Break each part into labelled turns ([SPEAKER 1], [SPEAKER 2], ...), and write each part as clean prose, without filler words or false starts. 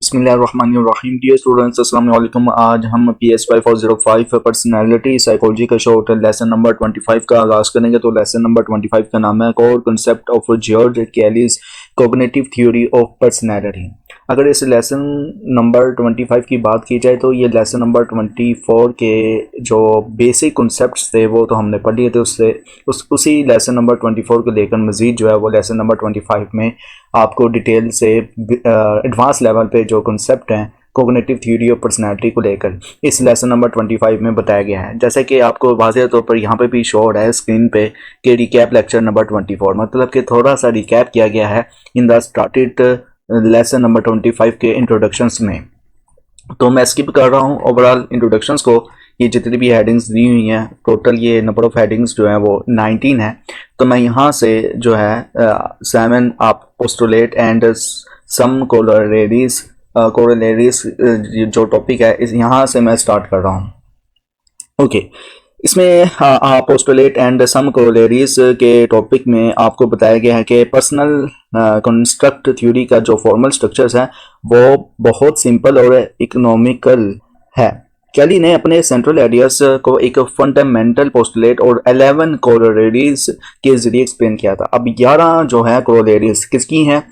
[SPEAKER 1] बिस्मिल्लाहिर्रहमानिर्रहीम। Dear students, अस्सलाम वालेकुम। आज हम PS5405 पर्सनालिटी साइकोलॉजी का शॉर्ट लेसन नंबर 25 का आगाज़ करेंगे। तो लेसन नंबर 25 का नाम है core concept of George Kelly's cognitive theory of personality. अगर इस लेसन नंबर 25 की बात की जाए तो ये लेसन नंबर 24 के जो बेसिक कॉन्सेप्ट्स थे वो तो हमने पढ़ लिए थे। उसी लेसन नंबर 24 को लेकर मज़ीद जो है वो लेसन नंबर 25 में आपको डिटेल से एडवांस लेवल पे जो कॉन्सेप्ट हैं कोग्निटिव थ्योरी ऑफ पर्सनैलिटी को लेकर इस लेसन नंबर 25 में बताया गया है। जैसे कि आपको वाज़ेह तौर पर यहाँ पे भी शो हो रहा है स्क्रीन पे कि रिकैप लेक्चर नंबर 24, मतलब कि थोड़ा सा रिकैप किया गया है in the started lesson number 25 के इंट्रोडक्शंस में। तो मैं स्किप कर रहा हूँ ओवरऑल इंट्रोडक्शंस को। ये जितनी भी हेडिंग्स दी हुई हैं, टोटल ये नंबर ऑफ हेडिंग्स जो है वो 19 है। तो मैं यहाँ से जो है 7 आप पोस्टुलेट एंड सम कोरोलरीज जो टॉपिक है इस यहाँ से मैं स्टार्ट कर रहा हूँ। ओके, इसमें पोस्टुलेट एंड सम कोरोलरीज के टॉपिक में आपको बताया गया है कि पर्सनल कंस्ट्रक्ट थ्योरी का जो फॉर्मल स्ट्रक्चर्स है वो बहुत सिंपल और इकोनॉमिकल है। कैली ने अपने सेंट्रल आइडियाज को एक फंडामेंटल पोस्टुलेट और 11 कोरोलरीज के जरिए एक्सप्लेन किया था। अब 11 जो है कोरोलरीज किसकी हैं?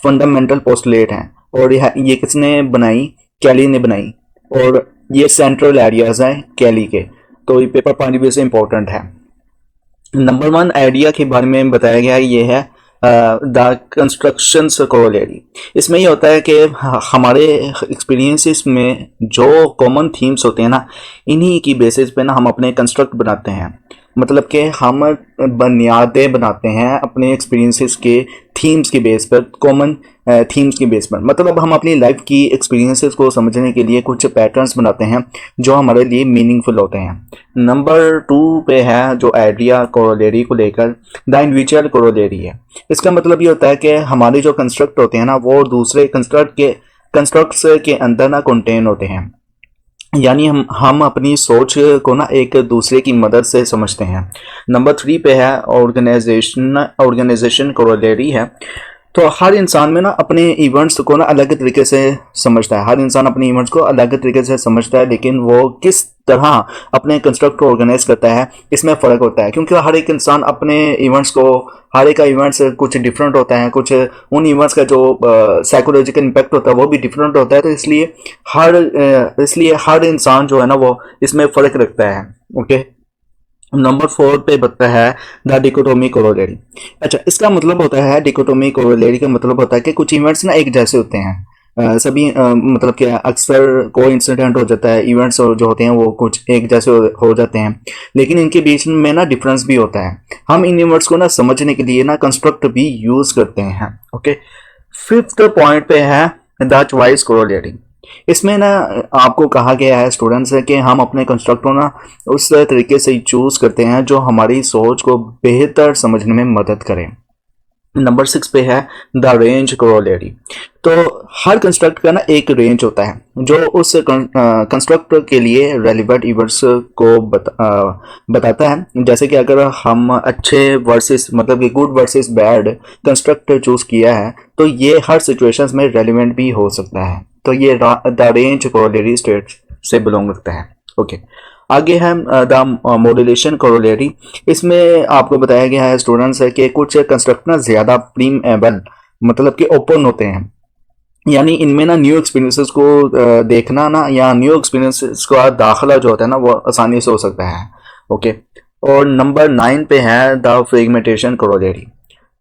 [SPEAKER 1] फंडामेंटल पोस्टुलेट हैं। और ये किसने बनाई? कैली ने बनाई। और ये सेंट्रल आइडियाज हैं कैली के। तो ये पेपर पॉइंट भी से इंपॉर्टेंट है। नंबर 1 आइडिया के बारे में बताया गया ये है द कंस्ट्रक्शंस कोरोलरी। इसमें ये होता है कि हमारे एक्सपीरियंसेस में जो कॉमन थीम्स होते हैं ना, इन्हीं की बेसिस पे ना हम अपने कंस्ट्रक्ट बनाते हैं। मतलब कि हम बुनियादें बनाते हैं अपने एक्सपीरियंसेस के थीम्स की बेस पर, कॉमन थीम्स की बेस पर। मतलब हम अपनी लाइफ की एक्सपीरियंसेस को समझने के लिए कुछ पैटर्न्स बनाते हैं जो हमारे लिए मीनिंगफुल होते हैं। नंबर 2 पे है जो आइडिया कोरोलरी को लेकर द इंडिविजुअल कोरोलरी है। इसका मतलब ये होता है कि हमारे जो कंस्ट्रक्ट होते हैं ना वो दूसरे कंस्ट्रक्ट्स के अंदर ना कंटेन होते हैं। यानी हम अपनी सोच को ना एक दूसरे की मदद से समझते हैं। नंबर 3 पे है ऑर्गेनाइजेशन कोरोलरी है। तो हर इंसान में ना अपने इवेंट्स को ना अलग तरीके से समझता है। हर इंसान अपने इवेंट्स को अलग तरीके से समझता है, लेकिन वो किस तरह अपने कंस्ट्रक्ट को ऑर्गेनाइज करता है इसमें फ़र्क होता है। क्योंकि हर एक इंसान अपने इवेंट्स को, हर एक का इवेंट्स कुछ डिफरेंट होता है, कुछ उन इवेंट्स का जो साइकोलॉजिकल इम्पैक्ट होता है वो भी डिफरेंट होता है। तो इसलिए हर इंसान जो है ना वो इसमें फ़र्क रखता है। ओके, नंबर 4 पे बताता है द डिकोटोमी कोरोलरी। अच्छा, इसका मतलब होता है, डिकोटोमी कोरोलरी का मतलब होता है कि कुछ इवेंट्स ना एक जैसे होते हैं। सभी मतलब कि अक्सर कोई इंसिडेंट हो जाता है, इवेंट्स जो होते हैं वो कुछ एक जैसे हो जाते हैं, लेकिन इनके बीच में ना डिफरेंस भी होता है। हम इन इवेंट्स को ना समझने के लिए ना कंस्ट्रक्ट भी यूज करते हैं। ओके, 5th पॉइंट पे है द चॉइस कोरोलरी। इसमें ना आपको कहा गया है स्टूडेंट्स है कि हम अपने कंस्ट्रक्ट को ना उस तरीके से चूज करते हैं जो हमारी सोच को बेहतर समझने में मदद करें। नंबर 6 पे है द रेंज कोरोलरी। तो हर कंस्ट्रक्ट का ना एक रेंज होता है जो उस कंस्ट्रक्ट के लिए रेलिवेंट इवेंट्स को बताता है। जैसे कि अगर हम अच्छे वर्सेस मतलब कि good versus bad construct choose किया है तो ये हर सिचुएशंस में रेलिवेंट भी हो सकता है। तो ये द रेंज कोरोलरी स्टेट से बिलोंग करता है। ओके, आगे है द मॉड्यूलेशन कोरोलरी। इसमें आपको बताया गया है स्टूडेंट्स है कि कुछ कंस्ट्रक्ट ना ज़्यादा प्रीमेबल मतलब कि ओपन होते हैं, यानी इनमें ना न्यू एक्सपीरियंसेस को देखना ना या न्यू एक्सपीरियंसेस का दाखिला जो होता है ना वो आसानी से हो सकता है। ओके, और नंबर 9 पे है द फ्रेगमेंटेशन कोरोलरी।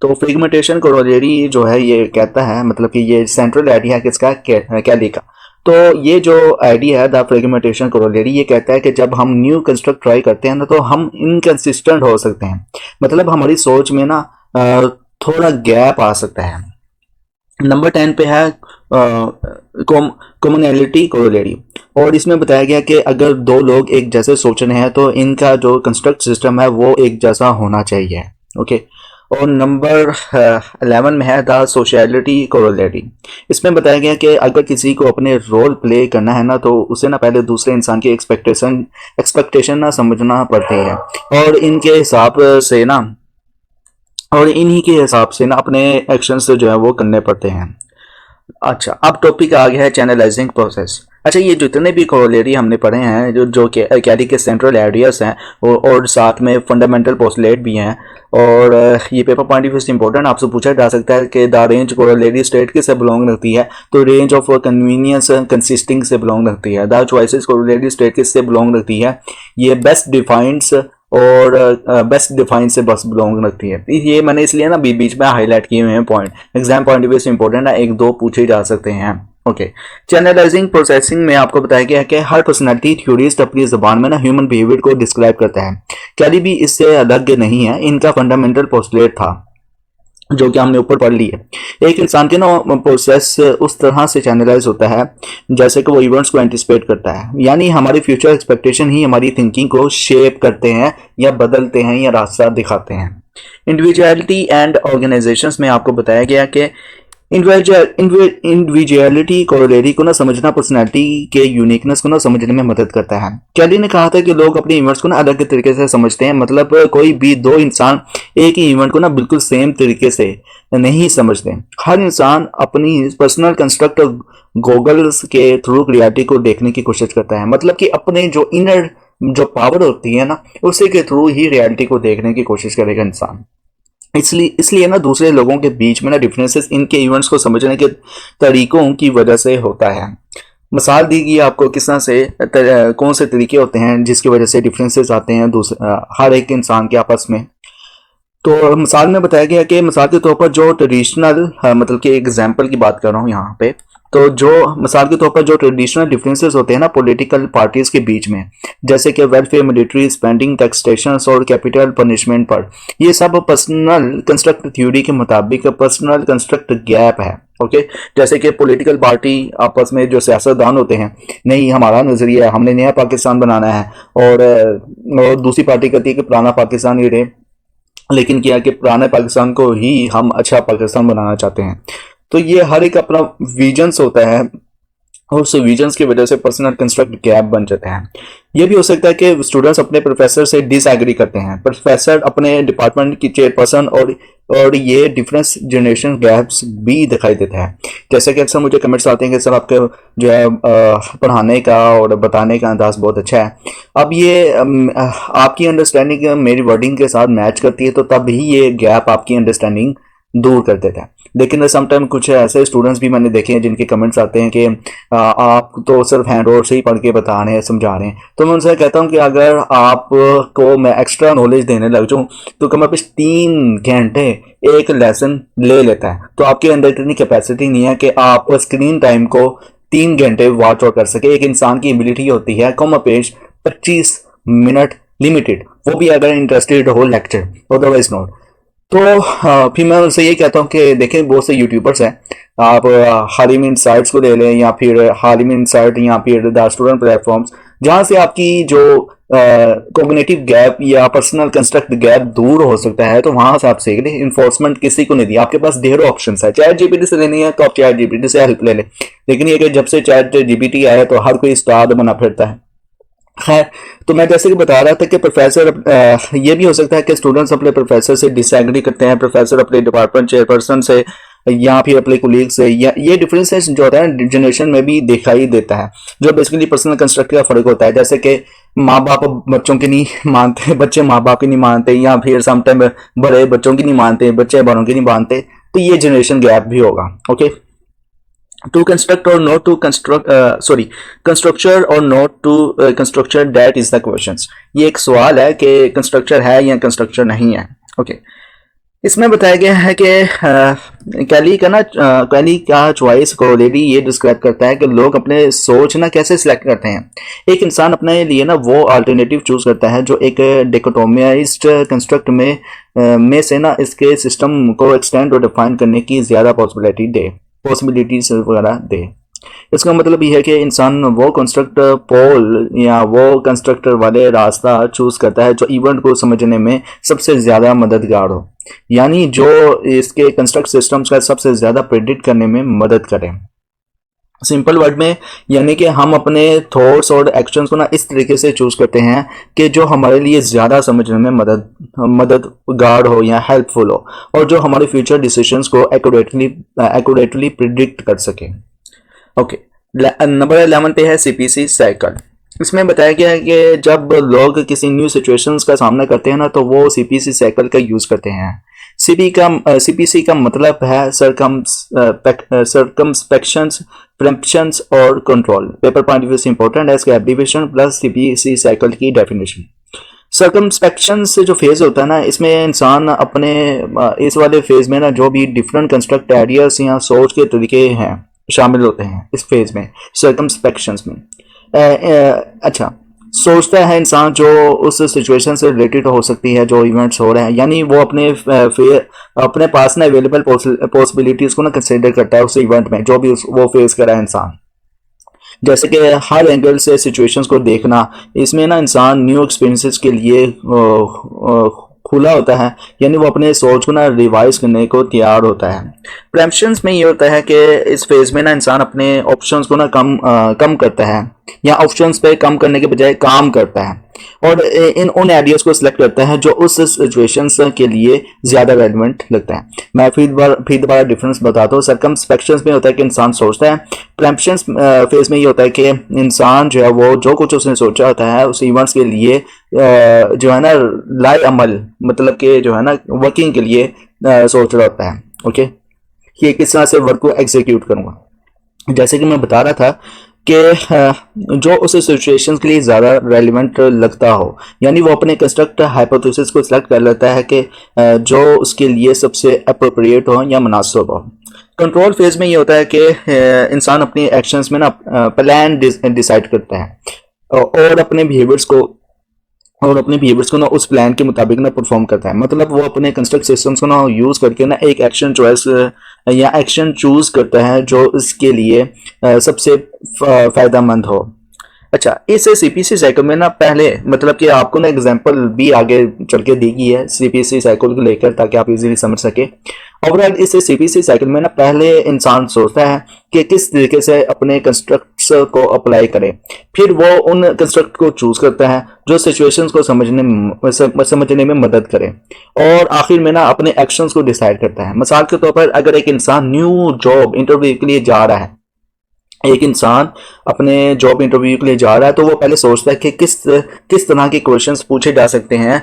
[SPEAKER 1] तो फ्रेगमेंटेशन कोरोलरी जो है ये कहता है, मतलब कि ये सेंट्रल आइडिया है किसका? कैली का। तो ये जो आइडिया है द फ्रेगमेंटेशन कोरोलरी ये कहता है कि जब हम न्यू कंस्ट्रक्ट ट्राई करते हैं ना तो हम इनकंसिस्टेंट हो सकते हैं। मतलब हमारी सोच में ना थोड़ा गैप आ सकता है। नंबर 10 पे है कॉमनैलिटी कोरोलरी, और इसमें बताया गया कि अगर दो लोग एक जैसे सोच रहे हैं तो इनका जो कंस्ट्रक्ट सिस्टम है वो एक जैसा होना चाहिए। ओके, और नंबर 11 में है द सोशलिटी कोरोलरी। इसमें बताया गया कि अगर किसी को अपने रोल प्ले करना है ना तो उसे ना पहले दूसरे इंसान की एक्सपेक्टेशन ना समझना पड़ती है और इन्हीं के हिसाब से ना अपने एक्शंस जो है वो करने पड़ते हैं। अच्छा, अब टॉपिक आ गया है चैनलाइजिंग प्रोसेस। अच्छा, ये जितने भी कोरोलरी हमने पढ़े हैं जो कैली के सेंट्रल एरियाज हैं और साथ में फंडामेंटल पोस्टुलेट भी हैं, और ये पेपर पॉइंट ऑफ व्यू से इंपॉर्टेंट आपसे पूछा जा सकता है कि द रेंज कोरोलरी स्टेट किससे बिलोंग रखती है, तो रेंज ऑफ कन्वीनियंस कंसिस्टिंग से बिलोंग रखती है। द चॉइसेस कोरोलरी स्टेट किससे बिलोंग रखती है, ये बेस्ट डिफाइंड्स और बेस्ट डिफाइन से बस बिलोंग रखती है। ये मैंने इसलिए ना बीच में हाईलाइट किए हुए हैं point, exam point of view से इंपॉर्टेंट है, एक दो पूछे जा सकते हैं। ओके, चैनलाइजिंग प्रोसेसिंग में आपको बताया गया है कि हर पर्सनालिटी थ्योरिस्ट अपनी जबान में ना ह्यूमन बिहेवियर को डिस्क्राइब करता है। कैली भी इससे अलग नहीं है, इनका फंडामेंटल पोस्टुलेट था जो कि हमने ऊपर पढ़ ली है। एक इंसान के ना प्रोसेस उस तरह से चैनलाइज होता है जैसे कि वो इवेंट्स को एंटिसिपेट करता है, यानी हमारी फ्यूचर एक्सपेक्टेशन ही हमारी थिंकिंग को शेप करते हैं या बदलते हैं या रास्ता दिखाते हैं। इंडिविजुअलिटी एंड ऑर्गेनाइजेशंस में आपको बताया गया कि इंडिविजुअलिटी कोरोलरी को ना समझना पर्सनैलिटी के यूनिकनेस को ना समझने में मदद करता है। कैली ने कहा था कि लोग अपने इवेंट्स को ना अलग तरीके से समझते हैं, मतलब कोई भी दो इंसान एक ही इवेंट को ना बिल्कुल सेम तरीके से नहीं समझते। हर इंसान अपनी पर्सनल कंस्ट्रक्ट गॉगल्स के थ्रू रियलिटी को देखने की कोशिश करता है, मतलब कि अपने जो इनर जो पावर होती है ना उसी के थ्रू ही रियलिटी को देखने की कोशिश करेगा इंसान। इसलिए ना दूसरे लोगों के बीच में ना डिफरेंसेस इनके इवेंट्स को समझने के तरीकों की वजह से होता है। मिसाल दी गई आपको किस तरह से कौन से तरीके होते हैं जिसकी वजह से डिफरेंसेस आते हैं हर एक इंसान के आपस में। तो मिसाल में बताया गया कि मिसाल के तौर पर जो ट्रेडिशनल मतलब कि एग्जाम्पल की बात कर रहा हूँ यहाँ पे, तो जो मिसाल के तौर पर जो ट्रेडिशनल डिफरेंसेस होते हैं ना पॉलिटिकल पार्टीज के बीच में, जैसे कि वेलफेयर, मिलिट्री स्पेंडिंग, टैक्सेशन और कैपिटल पनिशमेंट पर, ये सब पर्सनल कंस्ट्रक्ट थ्योरी के मुताबिक पर्सनल कंस्ट्रक्ट गैप है। ओके, जैसे कि पॉलिटिकल पार्टी आपस में जो सियासतदान होते हैं, नहीं हमारा नजरिया है, हमने नया पाकिस्तान बनाना है, और दूसरी पार्टी कहती है कि पुराना पाकिस्तान ही रहे, लेकिन क्या कि पुराने पाकिस्तान को ही हम अच्छा पाकिस्तान बनाना चाहते हैं। तो ये हर एक अपना विजन्स होता है और उस विजन्स की वजह से पर्सनल कंस्ट्रक्ट गैप बन जाते हैं। ये भी हो सकता है कि स्टूडेंट्स अपने प्रोफेसर से डिसएग्री करते हैं, प्रोफेसर अपने डिपार्टमेंट की चेयरपर्सन, और ये डिफरेंस जनरेशन गैप्स भी दिखाई देता है। जैसे कि अक्सर मुझे कमेंट्स आते हैं कि सर आपके जो है पढ़ाने का और बताने का अंदाज बहुत अच्छा है। अब ये आपकी अंडरस्टैंडिंग मेरी वर्डिंग के साथ मैच करती है, तो तब ही ये गैप आपकी अंडरस्टैंडिंग दूर कर देता है। लेकिन समटाइम कुछ ऐसे स्टूडेंट्स भी मैंने देखे हैं जिनके कमेंट्स आते हैं कि आप तो सिर्फ हैंड आउट से ही पढ़ के बता रहे हैं, समझा रहे हैं। तो मैं उनसे कहता हूं कि अगर आपको मैं एक्स्ट्रा नॉलेज देने लग जाऊं तो कम अज 3 घंटे एक लेसन ले लेता है। तो आपके अंदर इतनी कैपेसिटी नहीं है कि आप स्क्रीन टाइम को 3 घंटे वॉच आउट कर सके। एक इंसान की एबिलिटी होती है कम अपेश 25 मिनट लिमिटेड, वो भी अगर इंटरेस्टेड हो लेक्चर, अदरवाइज नॉट। तो फिर मैं उनसे ये कहता हूँ कि देखें बहुत से यूट्यूबर्स हैं, आप हालिम इनसाइट्स को ले लें, या फिर हालिम इनसाइट, या फिर द स्टूडेंट प्लेटफॉर्म्स, जहाँ से आपकी जो कॉग्निटिव गैप या पर्सनल कंस्ट्रक्ट गैप दूर हो सकता है, तो वहां से आप सीख लें। इन्फोर्समेंट किसी को नहीं दिया, आपके पास ढेरों ऑप्शन है। चैट जीपीटी से लेनी है तो आप चैट जीपीटी से हेल्प ले लें, लेकिन ये कि जब से चैट जीपीटी आया तो हर कोई स्टार बना फिरता है। खैर, तो मैं जैसे कि बता रहा था कि प्रोफेसर ये भी हो सकता है कि स्टूडेंट्स अपने प्रोफेसर से डिसएग्री करते हैं, प्रोफेसर अपने डिपार्टमेंट चेयरपर्सन से, या फिर अपने कोलीग से, या ये डिफरेंसेस जो होता है जनरेशन में भी दिखाई देता है, जो बेसिकली पर्सनल कंस्ट्रक्ट का फर्क होता है। जैसे कि माँ बाप बच्चों की नहीं मानते, बच्चे माँ बाप की नहीं मानते, या फिर समटाइम बड़े बच्चों की नहीं मानते, बच्चे बड़ों की नहीं मानते, तो ये जनरेशन गैप भी होगा। Okay, to construct or not to construct constructure or not to constructure, that is the questions। ये एक सवाल है कि कंस्ट्रक्चर है या कंस्ट्रक्चर नहीं है। ओके, इसमें बताया गया है कि कैली का चॉइस कोरोलरी ये डिस्क्राइब करता है कि लोग अपने सोच ना कैसे सिलेक्ट करते हैं। एक इंसान अपने लिए ना वो अल्टरनेटिव चूज करता है जो एक डिकोटोमाइज्ड कंस्ट्रक्ट में से ना इसके सिस्टम को एक्सटेंड और डिफाइन करने की ज्यादा पॉसिबिलिटीज वगैरह दे। इसका मतलब यह है कि इंसान वो कंस्ट्रक्ट पोल या वो कंस्ट्रक्टर वाले रास्ता चूज करता है जो इवेंट को समझने में सबसे ज्यादा मददगार हो, यानी जो इसके कंस्ट्रक्ट सिस्टम्स का सबसे ज्यादा प्रेडिक्ट करने में मदद करे। सिंपल वर्ड में यानी कि हम अपने थॉट्स और एक्शंस को ना इस तरीके से चूज करते हैं कि जो हमारे लिए ज़्यादा समझने में मददगार हो या हेल्पफुल हो, और जो हमारे फ्यूचर डिसीजंस को एक्यूरेटली प्रिडिक्ट कर सके। ओके, नंबर 11 पे है सीपीसी साइकिल। इसमें बताया गया है कि जब लोग किसी न्यू सिचुएशंस का सामना करते हैं ना, तो वो सीपीसी साइकिल का यूज करते हैं। सीपीसी का मतलब है सरकमस्पेक्शंस, प्रेम्पशंस और कंट्रोल। पेपर पॉइंट व्यू से इंपॉर्टेंट है इसका एब्रीविएशन प्लस सीपीसी साइकिल की डेफिनेशन। सर्कमस्पेक्शन से जो फेज होता है ना, इसमें इंसान अपने इस वाले फेज में ना जो भी डिफरेंट कंस्ट्रक्ट आइडियाज या सोच के तरीके हैं शामिल होते हैं इस फेज में, सर्कमस्पेक्शंस में। अच्छा, सोचता है इंसान जो उस सिचुएशन से रिलेटेड हो सकती है जो इवेंट्स हो रहे हैं, यानी वो अपने पास ना अवेलेबल पॉसिबिलिटीज को ना कंसिडर करता है उस इवेंट में जो भी वो फेस कर रहा है इंसान। जैसे कि हर एंगल से सिचुएशंस को देखना, इसमें ना इंसान न्यू एक्सपीरियंसेस के लिए खुला होता है, यानी वो अपने सोच को ना रिवाइज करने को तैयार होता है। प्रेम्पशंस में ये होता है कि इस फेज में ना इंसान अपने ऑप्शंस को ना कम करता है, या ऑप्शंस पे कम करने के बजाय काम करता है, और इन उन आइडियाज को सिलेक्ट करता है जो उस सिचुएशंस के लिए ज्यादा रेलेवेंट लगता है। मैं फिर दोबारा डिफरेंस बताता हूँ। सर्कमस्पेक्शंस में होता है कि इंसान सोचता है, प्रेम्पशंस फेज में ये होता है कि इंसान जो है वो जो कुछ उसने सोचा होता है उस इवेंट्स के लिए जो है ना लाए अमल, मतलब कि जो है ना वर्किंग के लिए सोच रहा होता है। ओके, कि किस तरह से वर्क को एग्जीक्यूट करूंगा। जैसे कि मैं बता रहा था कि जो उस सिचुएशन के लिए ज़्यादा रेलिवेंट लगता हो, यानी वो अपने कंस्ट्रक्ट हाइपोथेसिस को सिलेक्ट कर लेता है कि जो उसके लिए सबसे अप्रोप्रिएट हो या मुनासिब हो। कंट्रोल फेज में ये होता है कि इंसान अपनी एक्शंस में ना प्लान डिसाइड करता है और अपने बिहेवियर्स को ना उस प्लान के मुताबिक ना परफॉर्म करता है। मतलब वो अपने कंस्ट्रक्ट सिस्टम्स को ना यूज करके ना एक एक्शन चॉइस या एक्शन चूज करता है जो इसके लिए सबसे फायदेमंद हो। अच्छा, इस सीपीसी साइकिल में ना पहले मतलब कि आपको ना एग्जांपल भी आगे चल के दी गई है सीपीसी साइकिल को लेकर, ताकि आप इजीली समझ सके। ओवरऑल इस सीपीसी साइकिल में ना पहले इंसान सोचता है कि किस तरीके से अपने कंस्ट्रक्ट्स को अप्लाई करे, फिर वो उन कंस्ट्रक्ट को चूज करता है जो सिचुएशंस को समझने में मदद करे, और आखिर में ना अपने एक्शंस को डिसाइड करता है। मिसाल के तौर पर अगर एक इंसान न्यू जॉब इंटरव्यू के लिए जा रहा है, एक इंसान अपने जॉब इंटरव्यू के लिए जा रहा है, तो वो पहले सोचता है कि किस तरह के क्वेश्चंस पूछे जा सकते हैं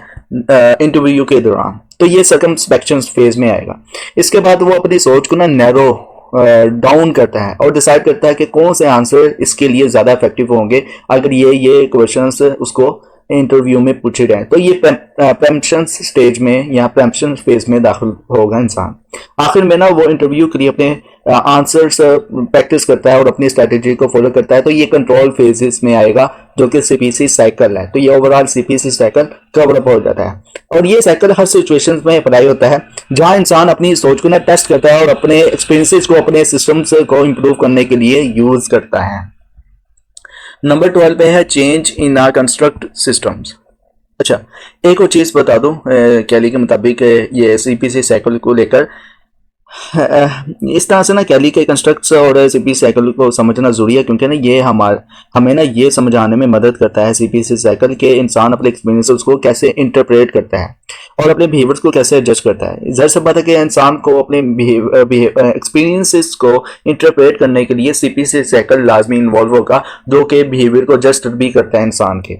[SPEAKER 1] इंटरव्यू के दौरान। तो ये सर्कमस्पेक्शन फेज में आएगा। इसके बाद वो अपनी सोच को ना नैरो डाउन करता है और डिसाइड करता है कि कौन से आंसर इसके लिए ज़्यादा इफेक्टिव होंगे अगर ये क्वेश्चंस उसको इंटरव्यू में पूछे जाए। तो ये प्रेम्पशन स्टेज में या प्रेम्पशन फेज में दाखिल होगा इंसान। आखिर में ना वो इंटरव्यू के लिए अपने आंसर्स प्रैक्टिस करता है और अपनी स्ट्रेटेजी को फॉलो करता है। तो ये कंट्रोल फेजेस में आएगा जो कि सीपीसी साइकिल है। तो ये overall CPC cycle cover up हो जाता है, और ये साइकिल हर सिचुएशन में अप्लाई होता है जहां इंसान अपनी सोच को ना टेस्ट करता है और अपने एक्सपीरियंसेस को अपने सिस्टम्स को इम्प्रूव करने के लिए यूज करता है। नंबर 12 पे है change in are construct systems. अच्छा, एक और चीज बता दूं कैली के मुताबिक ये सीपीसी साइकिल को लेकर इस तरह से ना कैली के कंस्ट्रक्ट्स और सीपीसी साइकिल को समझना जरूरी है, क्योंकि ना ये हमें ना ये समझाने में मदद करता है सीपीसी साइकिल के इंसान अपने एक्सपीरियंसेस को कैसे इंटरप्रेट करता है और अपने बिहेवियर्स को कैसे एडजस्ट करता है। जाहिर सी बात है कि इंसान को अपने एक्सपीरियंसेस को इंटरप्रेट करने के लिए सीपीसी साइकिल लाजमी इन्वॉल्व होगा, जो कि बिहेवियर को एडजस्ट भी करता है इंसान के।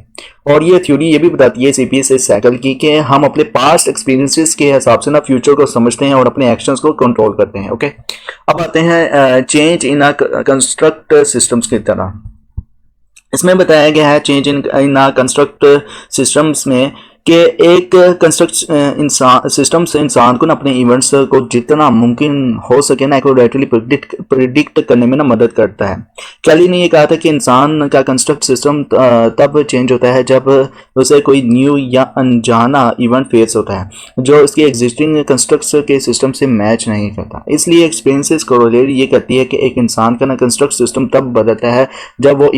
[SPEAKER 1] और ये थ्योरी ये भी बताती है सीपीसी साइकिल की कि हम अपने पास्ट एक्सपीरियंसेस के हिसाब से ना फ्यूचर को समझते हैं और अपने एक्शंस को कंट्रोल करते हैं। ओके, अब आते हैं चेंज इन कंस्ट्रक्ट सिस्टम्स की तरह। इसमें बताया गया है चेंज इन कंस्ट्रक्ट सिस्टम्स में कि एक कंस्ट्रक्ट सिस्टम से इंसान को ना अपने इवेंट्स को जितना मुमकिन हो सके ना एक्यूरेटली प्रिडिक्ट करने में ना मदद करता है। कैली ने ये कहा था कि इंसान का कंस्ट्रक्ट सिस्टम तब चेंज होता है जब उसे कोई न्यू या अनजाना इवेंट फेस होता है जो उसके एग्जिस्टिंग कंस्ट्रक्ट के सिस्टम से मैच नहीं करता। इसलिए एक्सपीरियंसेस कोरोलेरी ये कहती है कि एक इंसान का ना कंस्ट्रक्ट सिस्टम तब बदलता है जब वो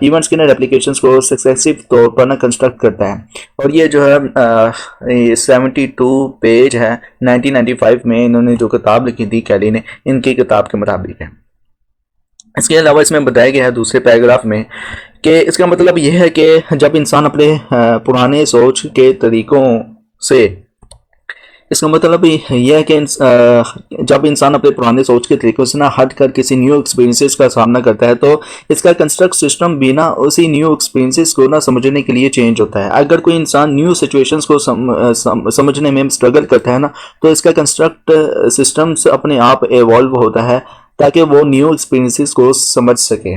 [SPEAKER 1] इवेंट्स के ना रेप्लिकेशंस को सक्सेसिव तौर पर ना कंस्ट्रक्ट करता है। और ये जो है 72 पेज है 1995 में इन्होंने जो किताब लिखी थी कैली ने, इनकी किताब के मुताबिक है। इसके अलावा इसमें बताया गया है दूसरे पैराग्राफ में कि इसका मतलब यह है कि जब इंसान अपने पुराने सोच के तरीकों से, इसका मतलब यह है कि जब इंसान अपने पुराने सोच के तरीकों से ना हट कर किसी न्यू एक्सपीरियंसेस का सामना करता है तो इसका कंस्ट्रक्ट सिस्टम भी ना उसी न्यू एक्सपीरियंसेस को ना समझने के लिए चेंज होता है। अगर कोई इंसान न्यू सिचुएशंस को समझने में स्ट्रगल करता है ना तो इसका कंस्ट्रक्ट सिस्टम्स अपने आप एवॉल्व होता है ताकि वो न्यू एक्सपीरियंसेस को समझ सके।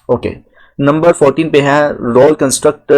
[SPEAKER 1] ओके, नंबर 14 पे है role construct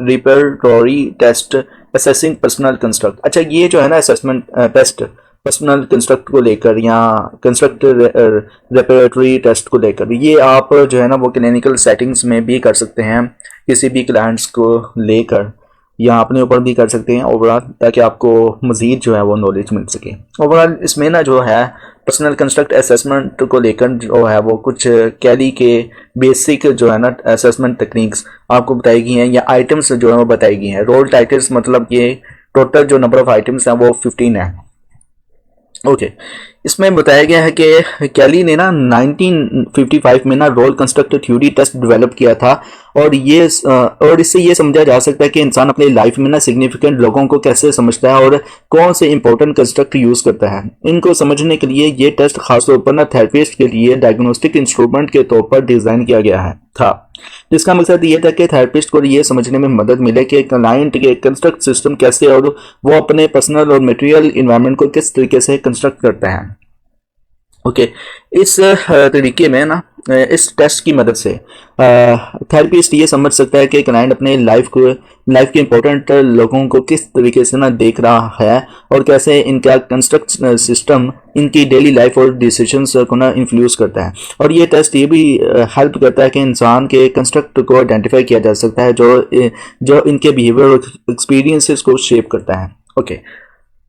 [SPEAKER 1] repertory test assessing personal construct. अच्छा, ये जो है ना असेसमेंट टेस्ट पर्सनल कंस्ट्रक्ट को लेकर या कंस्ट्रक्ट रेपरेटरी टेस्ट को लेकर, ये आप जो है ना वो क्लिनिकल सेटिंग्स में भी कर सकते हैं किसी भी क्लाइंट्स को लेकर, या अपने ऊपर भी कर सकते हैं ओवरऑल, ताकि आपको मज़ीद जो है वो नॉलेज मिल सके। ओवरऑल इसमें ना जो है पर्सनल कंस्ट्रक्ट असेसमेंट को लेकर जो है वो कुछ कैली के बेसिक जो है ना असेसमेंट टेक्निक्स आपको बताई गई हैं, या आइटम्स जो है वो बताई गई हैं। रोल टाइटल्स मतलब ये टोटल जो नंबर ऑफ आइटम्स हैं वो 15 है। ओके, इसमें बताया गया है कि कैली ने ना 1955 में ना role construct theory test develop किया था, और इससे ये समझा जा सकता है कि इंसान अपनी लाइफ में ना सिग्निफिकेंट लोगों को कैसे समझता है और कौन से इंपॉर्टेंट कंस्ट्रक्ट यूज करता है। इनको समझने के लिए ये टेस्ट खासतौर पर ना थेरेपिस्ट के लिए डायग्नोस्टिक इंस्ट्रूमेंट के तौर पर डिजाइन किया गया है था, जिसका मकसद ये था कि थेरेपिस्ट को ये समझने में मदद मिले कि क्लाइंट के कंस्ट्रक्ट सिस्टम कैसे और वो अपने पर्सनल और मटेरियल इन्वायरमेंट को किस तरीके से कंस्ट्रक्ट करता है। ओके, इस तरीके में ना इस टेस्ट की मदद से थेरेपिस्ट ये समझ सकता है कि क्लाइंट अपने लाइफ के इंपॉर्टेंट लोगं को किस तरीके से ना देख रहा है और कैसे इनका कंस्ट्रक्ट सिस्टम इनकी डेली लाइफ और डिसीजंस को ना इन्फ्लुएंस करता है। और ये टेस्ट ये भी हेल्प करता है कि इंसान के कंस्ट्रक्ट को आइडेंटिफाई किया जा सकता है जो इनके बिहेवियर और एक्सपीरियंसेस को शेप करता है। ओके,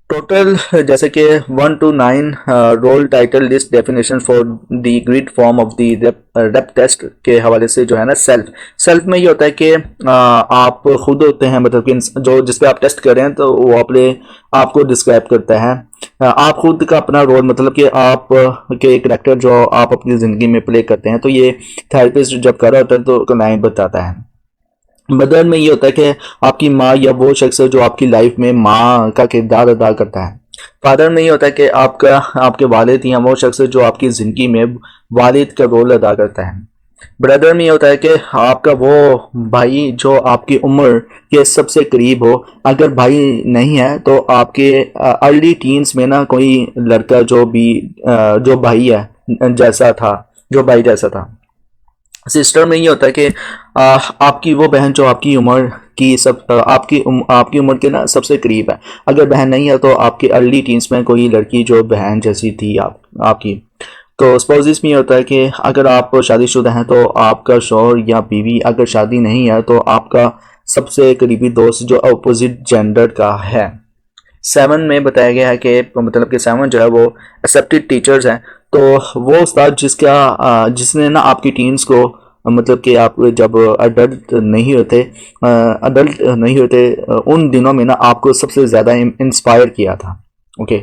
[SPEAKER 1] टोटल जैसे कि 1 to 9 role title list definition for the grid form of the rep test के हवाले से जो है ना सेल्फ में ये होता है कि आप खुद होते हैं, मतलब कि जो जिस पे आप टेस्ट कर रहे हैं तो वो अपने आपको डिस्क्राइब करता है। आप खुद का अपना रोल, मतलब कि आप के करैक्टर जो आप अपनी ज़िंदगी में प्ले करते हैं, तो ये थेरेपिस्ट जब कर रहा होता है तो क्लाइंट बताता है। मदर में ये होता है कि आपकी माँ या वो शख्स है जो आपकी लाइफ में माँ का किरदार अदा करता है। फादर में ये होता है कि आपके वालिद या वो शख्स है जो आपकी ज़िंदगी में वालिद का रोल अदा करता है। ब्रदर में ये होता है कि आपका वो भाई जो आपकी उम्र के सबसे करीब हो। अगर भाई नहीं है तो आपके अर्ली टीन्स में ना कोई लड़का जो भाई है जैसा था, जो भाई जैसा था। सिस्टर में ये होता है कि आपकी वो बहन जो आपकी उम्र की आपकी उम्र के ना सबसे करीब है। अगर बहन नहीं है तो आपके अर्ली टीन्स में कोई लड़की जो बहन जैसी थी आपकी। तो स्पाउसेस में ये होता है कि अगर आप शादीशुदा हैं तो आपका शौहर या बीवी, अगर शादी नहीं है तो आपका सबसे करीबी दोस्त जो अपोजिट जेंडर का है। 7 में बताया गया है कि मतलब कि 7 जो है वो एक्सेप्टेड टीचर्स हैं। तो वो उस्ताद जिसने ना आपकी टीन्स को, मतलब कि आप जब अडल्ट नहीं होते उन दिनों में ना आपको सबसे ज़्यादा इंस्पायर किया था। ओके,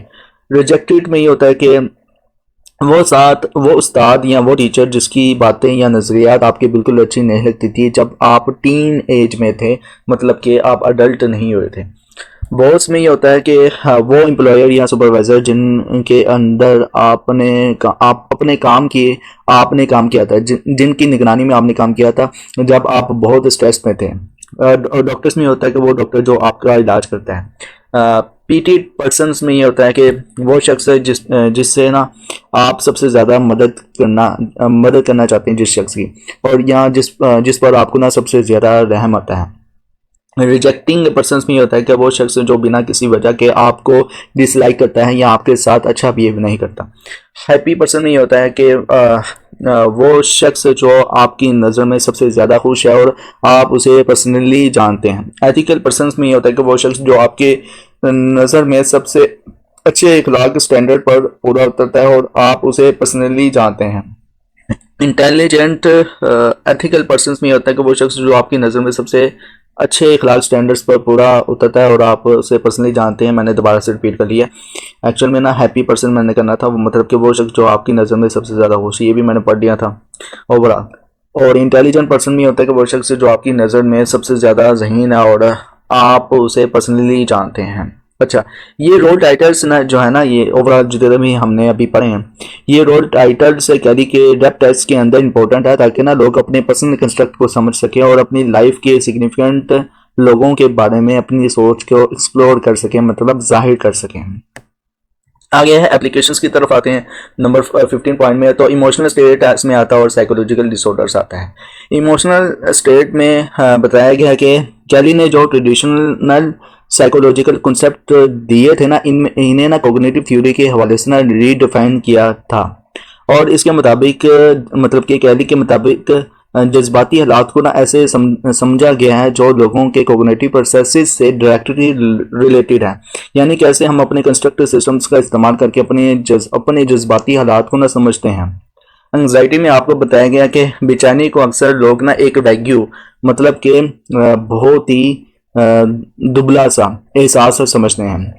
[SPEAKER 1] रिजेक्टेड में ये होता है कि वो उस्ताद या वो टीचर जिसकी बातें या नज़रियात आपके बिल्कुल अच्छी नहीं लगती थी जब आप टीन एज में थे, मतलब कि आप अडल्ट नहीं हुए थे। बॉस में ये होता है कि वो एम्प्लॉयर या सुपरवाइज़र जिनके अंदर आप अपने काम किए, आपने काम किया था, जिनकी निगरानी में आपने काम किया था जब आप बहुत स्ट्रेस में थे। और डॉक्टर्स में होता है कि वो डॉक्टर जो आपका इलाज करता है। पीटी पर्सन्स में ये होता है कि वो शख्स है जिससे ना आप सबसे ज़्यादा मदद करना चाहते हैं जिस शख्स की, और यहाँ जिस पर आपको ना सबसे ज़्यादा रहम आता है। रिजेक्टिंग पर्सन्स में ये होता है कि वो शख्स जो बिना किसी वजह के आपको डिसलाइक करता है या आपके साथ अच्छा बिहेव नहीं करता। हैप्पी पर्सन में ये होता है कि वो शख्स जो आपकी नज़र में सबसे ज़्यादा खुश है और आप उसे पर्सनली जानते हैं। एथिकल पर्सन्स में ये होता है कि वो शख्स जो आपके नज़र में सबसे अच्छे इखलाक स्टैंडर्ड पर पूरा उतरता है और आप उसे पर्सनली जानते हैं। इंटेलिजेंट एथिकल पर्सन्स में होता है कि वो शख्स जो आपकी नज़र में सबसे अच्छे इखलाक स्टैंडर्ड्स पर पूरा उतरता है और आप उसे पर्सनली जानते हैं। मैंने दोबारा से रिपीट कर लिया। एक्चुअल में ना हैप्पी पर्सन मैंने करना था, वो मतलब कि वो शख्स जो आपकी नज़र में सबसे ज़्यादा खुश, ये भी मैंने पढ़ लिया था ओवरऑल। और इंटेलिजेंट पर्सन भी होता है कि वो शख्स जो आपकी नज़र में सबसे ज़्यादा ज़हीन है और आप उसे पर्सनली जानते हैं। अच्छा, ये रोल टाइटल्स ना जो है ना, ये ओवरऑल जितने भी हमने अभी पढ़े हैं, ये रोल टाइटल्स कैरी के डेप्थ टेस्ट के अंदर इंपॉर्टेंट है, ताकि ना लोग अपने पर्सनल कंस्ट्रक्ट को समझ सकें और अपनी लाइफ के सिग्निफिकेंट लोगों के बारे में अपनी सोच को एक्सप्लोर कर सकें, मतलब जाहिर कर सकें। आगे है एप्लीकेशंस की तरफ आते हैं। नंबर 15 पॉइंट में तो इमोशनल स्टेट इसमें आता है और साइकोलॉजिकल डिसऑर्डर्स आता है। इमोशनल स्टेट में बताया गया है कि कैली ने जो ट्रेडिशनल साइकोलॉजिकल कॉन्सेप्ट दिए थे ना, इन्हें ना कॉग्निटिव थ्योरी के हवाले से ना रीडिफाइन किया था। और इसके मुताबिक मतलब कि कैली के मुताबिक जज्बाती हालात को ना ऐसे समझा गया है जो लोगों के कोग्निटिव प्रोसेसेस से डायरेक्टली रिलेटेड है। यानी कैसे हम अपने कंस्ट्रक्टिव सिस्टम्स का इस्तेमाल करके अपने जज्बाती हालात को ना समझते हैं। एंग्जाइटी में आपको बताया गया कि बेचैनी को अक्सर लोग ना एक वैग्यू मतलब कि बहुत ही दुबला सा एहसास समझते हैं,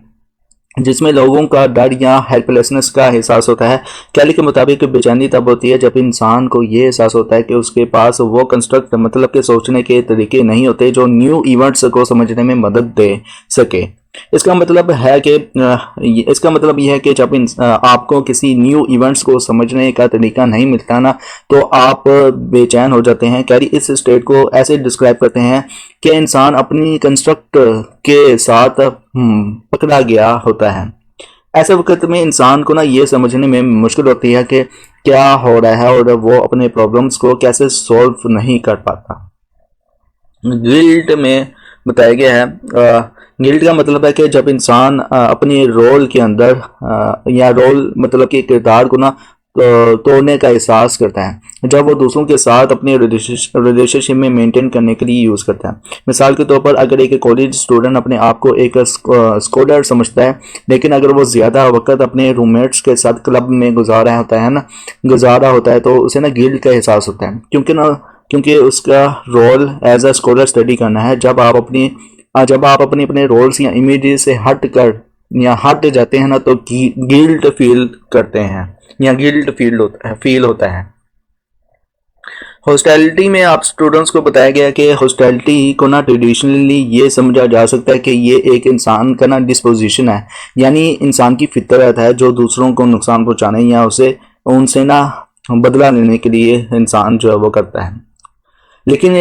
[SPEAKER 1] जिसमें लोगों का डर या हेल्पलेसनेस का एहसास होता है। कैली के मुताबिक बेचैनी तब होती है जब इंसान को ये एहसास होता है कि उसके पास वो कंस्ट्रक्ट मतलब के सोचने के तरीके नहीं होते जो न्यू इवेंट्स को समझने में मदद दे सके। इसका मतलब है कि इसका मतलब यह है कि जब आपको किसी न्यू इवेंट्स को समझने का तरीका नहीं मिलता ना, तो आप बेचैन हो जाते हैं। कैरी इस स्टेट को ऐसे डिस्क्राइब करते हैं कि इंसान अपनी कंस्ट्रक्ट के साथ पकड़ा गया होता है। ऐसे वक्त में इंसान को ना ये समझने में मुश्किल होती है कि क्या हो रहा है और वो अपने प्रॉब्लम्स को कैसे सॉल्व नहीं कर पाता। गिल्ट में बताया गया है, गिल्ट का मतलब है कि जब इंसान अपने रोल के अंदर या रोल मतलब कि किरदार को ना तोड़ने का एहसास करता है, जब वो दूसरों के साथ अपने रिलेशनशिप में मेंटेन करने के लिए यूज़ करता है। मिसाल के तौर पर अगर एक कॉलेज स्टूडेंट अपने आप को एक स्कॉलर समझता है, लेकिन अगर वो ज़्यादा वक्त अपने रूममेट्स के साथ क्लब में गुजारा होता है तो उसे ना गिल्ट का एहसास होता है, क्योंकि उसका role as a scholar study करना है। जब आप अपने रोल्स या इमेजेस से हट जाते हैं ना, तो गिल्ट फील करते हैं या गिल्ट फील होता है। हॉस्टैलिटी में आप स्टूडेंट्स को बताया गया कि हॉस्टैलिटी को ना ट्रेडिशनली ये समझा जा सकता है कि ये एक इंसान का ना डिस्पोजिशन है, यानी इंसान की फितरत है जो दूसरों को नुकसान पहुंचाने या उनसे ना बदला लेने के लिए इंसान जो है वो करता है। लेकिन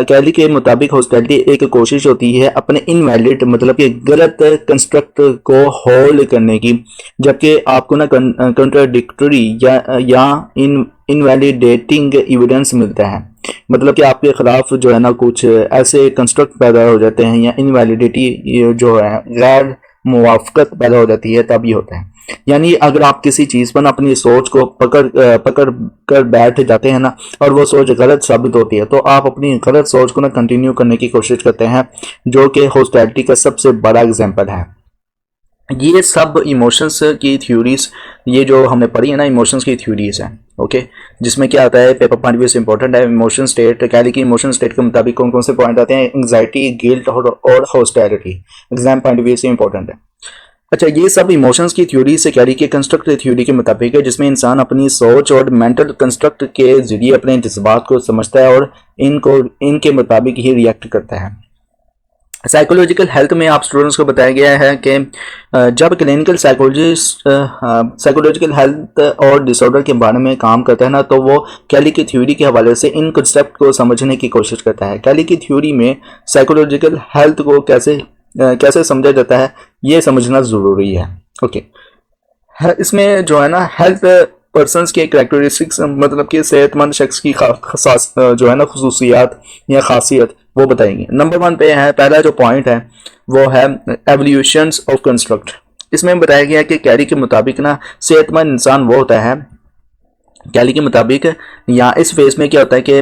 [SPEAKER 1] कैली के मुताबिक हॉस्टैलिटी एक कोशिश होती है अपने इनवैलिड मतलब कि गलत कंस्ट्रक्ट को होल्ड करने की, जबकि आपको ना कंट्राडिक्टरी या इनवैलिडेटिंग एविडेंस मिलता है। मतलब कि आपके खिलाफ जो है ना कुछ ऐसे कंस्ट्रक्ट पैदा हो जाते हैं या इनवैलिडिटी जो है गैर मुवाफकत पैदा हो जाती है, तब ये होता है। यानी अगर आप किसी चीज़ पर अपनी सोच को पकड़ कर बैठ जाते हैं ना और वो सोच गलत साबित होती है, तो आप अपनी गलत सोच को ना कंटिन्यू करने की कोशिश करते हैं, जो कि हॉस्टैलिटी का सबसे बड़ा एग्जाम्पल है। ये सब इमोशंस की थ्योरीज, ये जो हमने पढ़ी है ना, इमोशंस की थ्योरीज हैं। ओके, जिसमें क्या आता है, पेपर पॉइंट व्यू से इंपॉर्टेंट है। इमोशन स्टेट कैली की इमोशन स्टेट के मुताबिक कौन कौन से पॉइंट आते हैं? एंग्जाइटी, गिल्ट और हॉस्टैलिटी। एग्जाम पॉइंट व्यू से इंपॉर्टेंट है। अच्छा, ये सब इमोशंस की थ्योरी से कैरी के कंस्ट्रक्ट थ्योरी के मुताबिक है, जिसमें इंसान अपनी सोच और मेंटल कंस्ट्रक्ट के जरिए अपने जज्बात को समझता है और इनके मुताबिक ही रिएक्ट करता है। साइकोलॉजिकल हेल्थ में आप स्टूडेंट्स को बताया गया है कि जब क्लिनिकल साइकोलॉजिस्ट साइकोलॉजिकल हेल्थ और डिसऑर्डर के बारे में काम करता है ना, तो वो कैली की थ्योरी के हवाले से इन कंसेप्ट को समझने की कोशिश करता है। कैली की थ्योरी में साइकोलॉजिकल हेल्थ को कैसे समझा जाता है, ये समझना ज़रूरी है। ओके, इसमें जो है ना हेल्थ पर्सन्स के कैरेक्टरिस्टिक्स मतलब कि सेहतमंद शख्स की जो है ना खसूसियात या खासियत वो बताएंगे। नंबर 1 पे है, पहला जो पॉइंट है वो है एवोल्यूशंस ऑफ कंस्ट्रक्ट। इसमें बताया गया कि कैरी के मुताबिक ना सेहतमंद इंसान वो होता है, कैली के मुताबिक या इस फेज में क्या होता है कि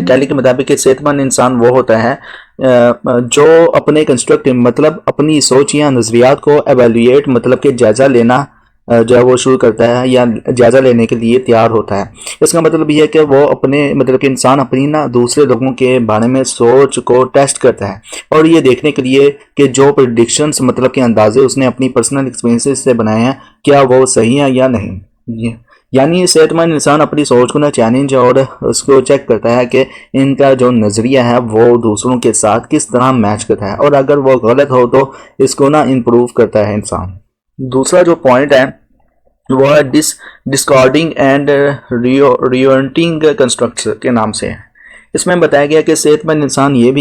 [SPEAKER 1] कैली के मुताबिक सेहतमंद इंसान वो होता है जो अपने कंस्ट्रक्ट मतलब अपनी सोच या नज़रियात को एवेल्यूएट मतलब कि जायज़ा लेना जो है वो शुरू करता है या जायज़ा लेने के लिए तैयार होता है। इसका मतलब ये है कि वो अपने मतलब कि इंसान अपनी ना दूसरे लोगों के बारे में सोच को टेस्ट करता है और ये देखने के लिए कि जो प्रिडिक्शंस मतलब के अंदाजे उसने अपनी पर्सनल एक्सपीरियंसेस से बनाए हैं क्या वो सही है या नहीं। ये यानी सेहतमंद इंसान अपनी सोच को ना चैलेंज और उसको चेक करता है कि इनका जो नज़रिया है वो दूसरों के साथ किस तरह मैच करता है और अगर वो गलत हो तो इसको ना इम्प्रूव करता है इंसान। दूसरा जो पॉइंट है वो है डिस्कॉर्डिंग एंड रियोरेंटिंग कंस्ट्रक्ट्स के नाम से है। इसमें बताया गया कि सेहतमंद इंसान ये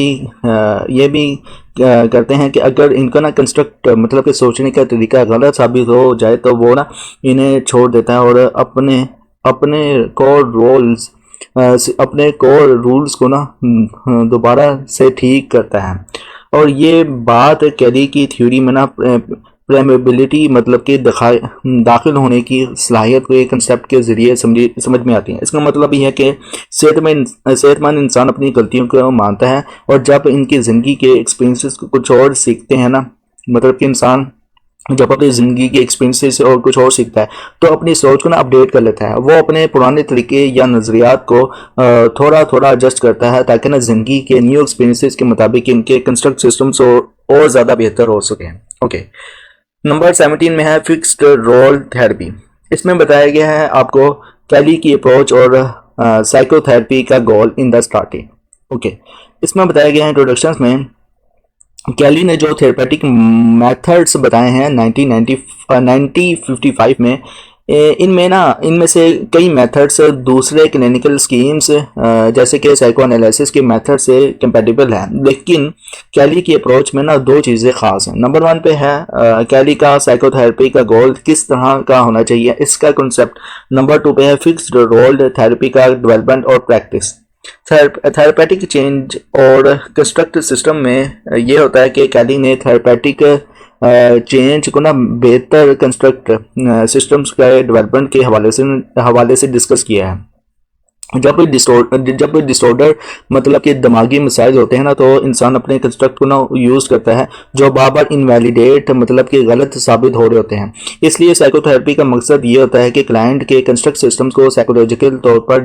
[SPEAKER 1] भी करते हैं कि अगर इनका ना कंस्ट्रक्ट मतलब कि सोचने का तरीका गलत साबित हो जाए तो वो ना इन्हें छोड़ देता है और अपने अपने कोर रोल्स अपने कोर रूल्स को ना दोबारा से ठीक करता है। और ये बात कैली की थ्योरी में ना प्रेमेबिलिटी मतलब कि दाखिल होने की सलाहियत को एक कंसेप्ट के ज़रिए समझ में आती है। इसका मतलब ये है कि सेहतमंद इंसान अपनी गलतियों को मानता है और जब इनकी ज़िंदगी के एक्सपीरियंसेस कुछ और सीखते हैं ना मतलब कि इंसान जब अपनी ज़िंदगी के एक्सपीरियंसेस से और कुछ और सीखता है तो अपनी सोच को ना अपडेट कर लेता है। वो अपने पुराने तरीके या नज़रियात को थोड़ा थोड़ा एडजस्ट करता है ताकि ना ज़िंदगी के न्यू एक्सपीरियंसेस के मुताबिक इनके कंस्ट्रक्ट सिस्टम्स और ज़्यादा बेहतर हो सकें। ओके, नंबर 17 में है फिक्स्ड रोल थेरेपी। इसमें बताया गया है आपको कैली की अप्रोच और साइकोथेरेपी का गोल इन द स्टार्टिंग। ओके, इसमें बताया गया है इंट्रोडक्शन में कैली ने जो थेरेपेटिक मेथड्स बताए हैं 1955 में इनमें से कई मेथड्स दूसरे क्लिनिकल स्कीम्स जैसे कि साइको एनालिसिस के मेथड से कंपेटिबल है, लेकिन कैली की अप्रोच में ना दो चीज़ें ख़ास हैं। नंबर 1 पे है कैली का साइकोथेरेपी का गोल किस तरह का होना चाहिए इसका कॉन्सेप्ट। नंबर 2 पे है फिक्स्ड रोल थेरेपी का डेवलपमेंट और प्रैक्टिस। थेरेपेटिक चेंज और कंस्ट्रक्ट सिस्टम में ये होता है कि कैली ने थेरेपेटिक चेंज को ना बेहतर कंस्ट्रक्ट सिस्टम्स के डेवलपमेंट के हवाले से डिस्कस किया है। जब कोई डिसऑर्डर मतलब कि दिमागी मसाइल होते हैं ना तो इंसान अपने कंस्ट्रक्ट को ना यूज़ करता है जो बार बार इनवैलिडेट मतलब कि गलत साबित हो रहे होते हैं। इसलिए साइकोथेरेपी का मकसद ये होता है कि क्लाइंट के कंस्ट्रक्ट सिस्टम्स को साइकोलॉजिकल तौर पर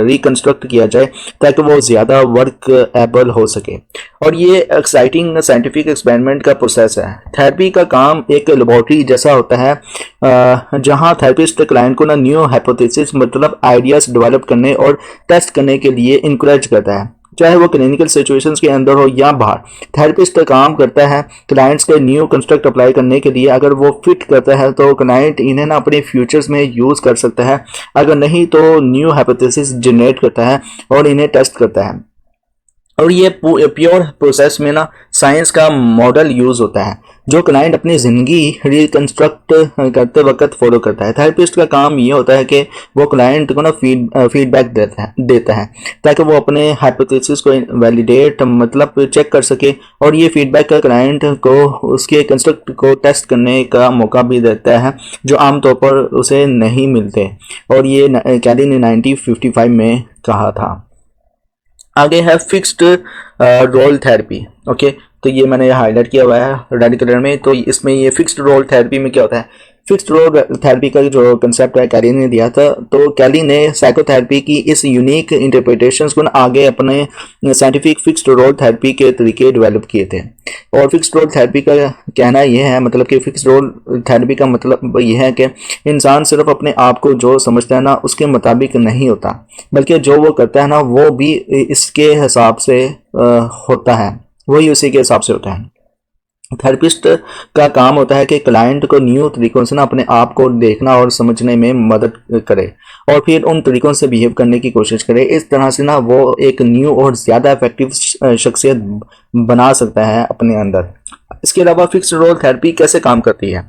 [SPEAKER 1] रिकंस्ट्रक्ट किया जाए ताकि वो ज़्यादा वर्क एबल हो सके। और ये एक्साइटिंग साइंटिफिक एक्सपेरिमेंट का प्रोसेस है। थेरेपी का काम एक लेबोरेटरी जैसा होता है जहां थेरेपिस्ट क्लाइंट को ना न्यू हाइपोथेसिस मतलब आइडियाज डेवलप करने और टेस्ट करने के लिए इंकरेज करता है, चाहे वो क्लिनिकल सिचुएशंस के अंदर हो या बाहर। थेरेपिस्ट काम करता है क्लाइंट्स के न्यू कंस्ट्रक्ट अप्लाई करने के लिए। अगर वो फिट करता है तो क्लाइंट इन्हें ना अपने फ्यूचर्स में यूज़ कर सकता है, अगर नहीं तो न्यू हाइपोथेसिस जनरेट करता है और इन्हें टेस्ट करता है। और ये प्योर प्रोसेस में ना साइंस का मॉडल यूज होता है जो क्लाइंट अपनी ज़िंदगी रिकंस्ट्रक्ट करते वक्त फॉलो करता है। थेरेपिस्ट का काम ये होता है कि वो क्लाइंट को ना फीडबैक देता है ताकि वो अपने हाइपोथेसिस को वैलिडेट मतलब चेक कर सके और ये फीडबैक का क्लाइंट को उसके कंस्ट्रक्ट को टेस्ट करने का मौका भी देता है जो आमतौर पर उसे नहीं मिलते। और ये कैली ने 1955 में कहा था। आगे है फिक्स्ड रोल थेरेपी। ओके, तो ये मैंने हाईलाइट किया हुआ है रेड कलर में। तो इसमें ये फिक्स्ड रोल थेरेपी में क्या होता है, फिक्स्ड रोल थेरेपी का जो कंसेप्ट है कैली ने दिया था। तो कैली ने साइकोथेरेपी की इस यूनिक इंटरप्रिटेशंस को आगे अपने साइंटिफिक फिक्स्ड रोल थेरेपी के तरीके डेवलप किए थे। और फिक्स्ड रोल थेरेपी का कहना यह है मतलब कि फिक्स्ड रोल थेरेपी का मतलब यह है कि इंसान सिर्फ अपने आप को जो समझता है ना उसके मुताबिक नहीं होता, बल्कि जो वो करता है ना वो भी इसके हिसाब से होता है, वही उसी के हिसाब से होता है। थेरेपिस्ट का काम होता है कि क्लाइंट को न्यू तरीकों से ना अपने आप को देखना और समझने में मदद करे और फिर उन तरीकों से बिहेव करने की कोशिश करे। इस तरह से ना वो एक न्यू और ज़्यादा इफेक्टिव शख्सियत बना सकता है अपने अंदर। इसके अलावा फिक्स्ड रोल थेरेपी कैसे काम करती है।